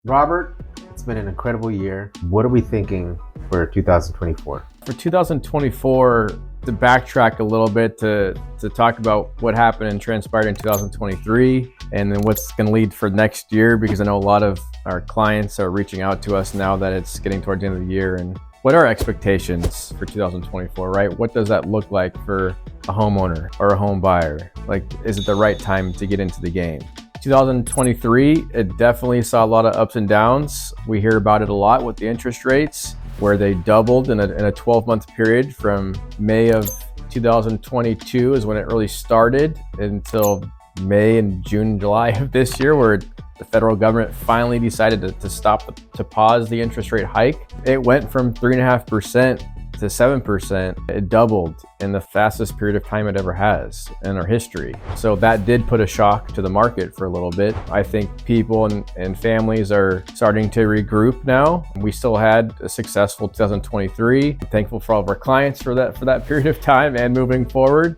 Robert, it's been an incredible year. What are we thinking for 2024? For 2024, to backtrack a little bit to talk about what happened and transpired in 2023 and then what's going to lead for next year, because I know a lot of our clients are reaching out to us now that it's getting towards the end of the year. And what are our expectations for 2024, right? What does that look like for a homeowner or a home buyer? Like, is it the right time to get into the game? 2023, it definitely saw a lot of ups and downs. We hear about it a lot with the interest rates, where they doubled in a 12-month period from May of 2022 is when it really started until May and June, July of this year, where the federal government finally decided to pause the interest rate hike. It went from 3.5% to 7%. It doubled in the fastest period of time it ever has in our history. So that did put a shock to the market for a little bit. I think people and families are starting to regroup now. We still had a successful 2023. I'm thankful for all of our clients for that period of time and moving forward.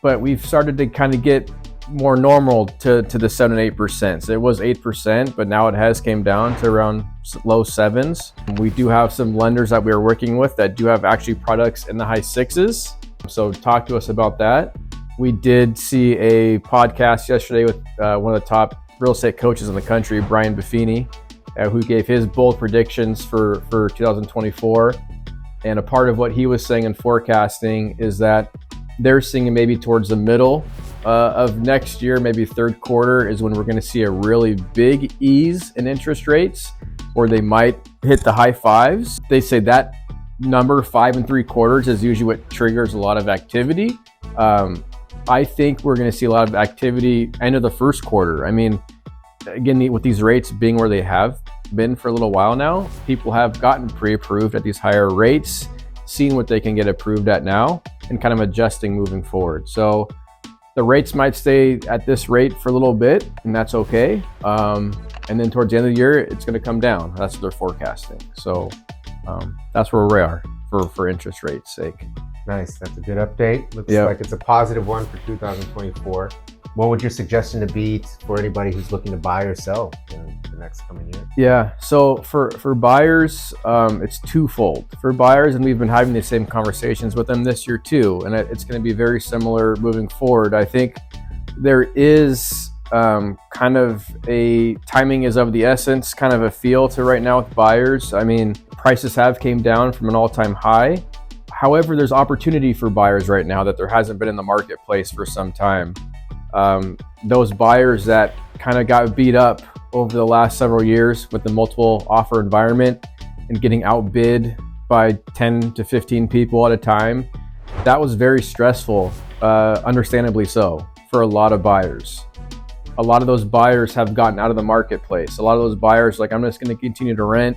But we've started to kind of get more normal to the 7 and 8%. So it was 8%, but now it has came down to around low 7s. We do have some lenders that we are working with that do have actually products in the high 6s. So talk to us about that. We did see a podcast yesterday with one of the top real estate coaches in the country, Brian Buffini, who gave his bold predictions for 2024. And a part of what he was saying in forecasting is that they're seeing maybe towards the middle of next year, maybe third quarter, is when we're going to see a really big ease in interest rates, or they might hit the high 5s. They say that number 5 3/4 is usually what triggers a lot of activity. I think we're going to see a lot of activity end of the first quarter. I mean, again, with these rates being where they have been for a little while now, people have gotten pre-approved at these higher rates, seeing what they can get approved at now, and kind of adjusting moving forward. So the rates might stay at this rate for a little bit, and that's okay. And then towards the end of the year, it's going to come down. That's what they're forecasting. So that's where we are for interest rates' sake. Nice. That's a good update. Looks like it's a positive one for 2024. What would your suggestion to be for anybody who's looking to buy or sell in the next coming year? Yeah, so for buyers, it's twofold. For buyers, and we've been having the same conversations with them this year too, and it's going to be very similar moving forward. I think there is kind of a timing is of the essence, kind of a feel to right now with buyers. I mean, prices have came down from an all-time high. However, there's opportunity for buyers right now that there hasn't been in the marketplace for some time. Those buyers that kind of got beat up over the last several years with the multiple offer environment and getting outbid by 10 to 15 people at a time, that was very stressful, understandably so, for a lot of buyers. A lot of those buyers have gotten out of the marketplace. A lot of those buyers like, I'm just going to continue to rent,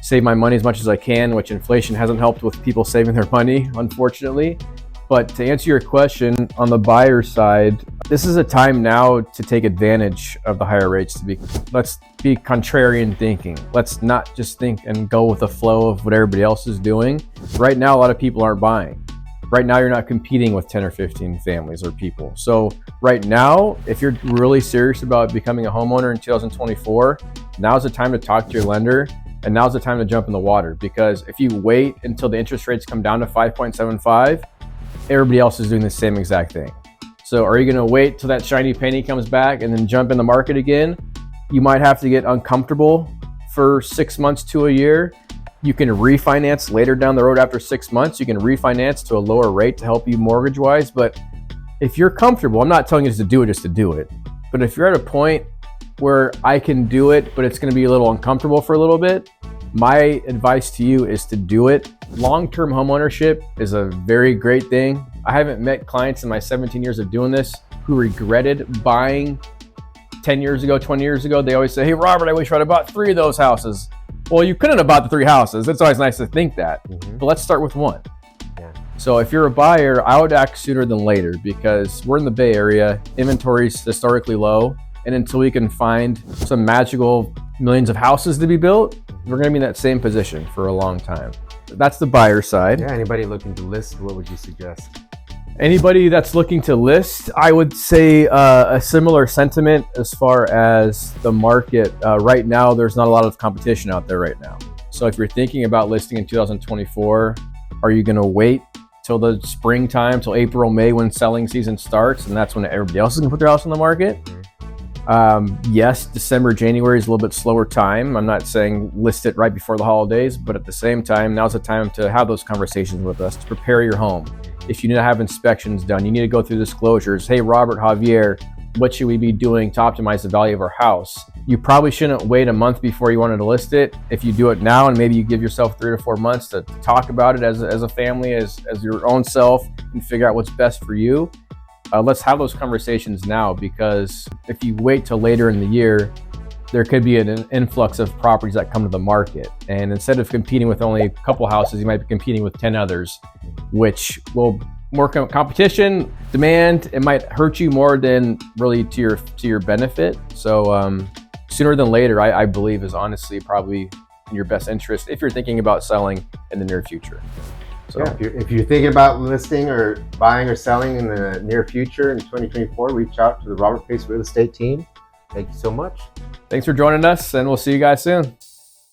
save my money as much as I can, which inflation hasn't helped with people saving their money, unfortunately. But to answer your question, on the buyer side, this is a time now to take advantage of the higher rates. Let's be contrarian thinking. Let's not just think and go with the flow of what everybody else is doing. Right now, a lot of people aren't buying. Right now, you're not competing with 10 or 15 families or people. So right now, if you're really serious about becoming a homeowner in 2024, now's the time to talk to your lender, and now's the time to jump in the water. Because if you wait until the interest rates come down to 5.75, everybody else is doing the same exact thing. So are you going to wait till that shiny penny comes back and then jump in the market again? You might have to get uncomfortable for 6 months to a year. You can refinance later down the road after 6 months. You can refinance to a lower rate to help you mortgage wise. But if you're comfortable, I'm not telling you just to do it. But if you're at a point where I can do it, but it's going to be a little uncomfortable for a little bit, my advice to you is to do it. Long-term homeownership is a very great thing. I haven't met clients in my 17 years of doing this who regretted buying 10 years ago, 20 years ago. They always say, hey, Robert, I wish I'd have bought 3 of those houses. Well, you couldn't have bought the 3 houses. It's always nice to think that, but let's start with 1. Yeah. So if you're a buyer, I would act sooner than later, because we're in the Bay Area, inventory's historically low, and until we can find some magical millions of houses to be built, we're going to be in that same position for a long time. That's the buyer side. Yeah, anybody looking to list, what would you suggest? Anybody that's looking to list, I would say a similar sentiment as far as the market. Right now, there's not a lot of competition out there right now. So if you're thinking about listing in 2024, are you going to wait till the springtime, till April, May, when selling season starts, and that's when everybody else is going to put their house on the market? Yes, December, January is a little bit slower time. I'm not saying list it right before the holidays, but at the same time, now's the time to have those conversations with us, to prepare your home. If you need to have inspections done, you need to go through disclosures. Hey, Robert, Javier, what should we be doing to optimize the value of our house? You probably shouldn't wait a month before you wanted to list it. If you do it now, and maybe you give yourself 3 to 4 months to talk about it as a family, as your own self, and figure out what's best for you. Let's have those conversations now, because if you wait till later in the year, there could be an influx of properties that come to the market. And instead of competing with only a couple houses, you might be competing with 10 others, which will more competition, demand, it might hurt you more than really to your benefit. So sooner than later, I believe, is honestly probably in your best interest if you're thinking about selling in the near future. So yeah, if you're thinking about listing or buying or selling in the near future in 2024, reach out to the Robert Pace Real Estate team. Thank you so much. Thanks for joining us, and we'll see you guys soon.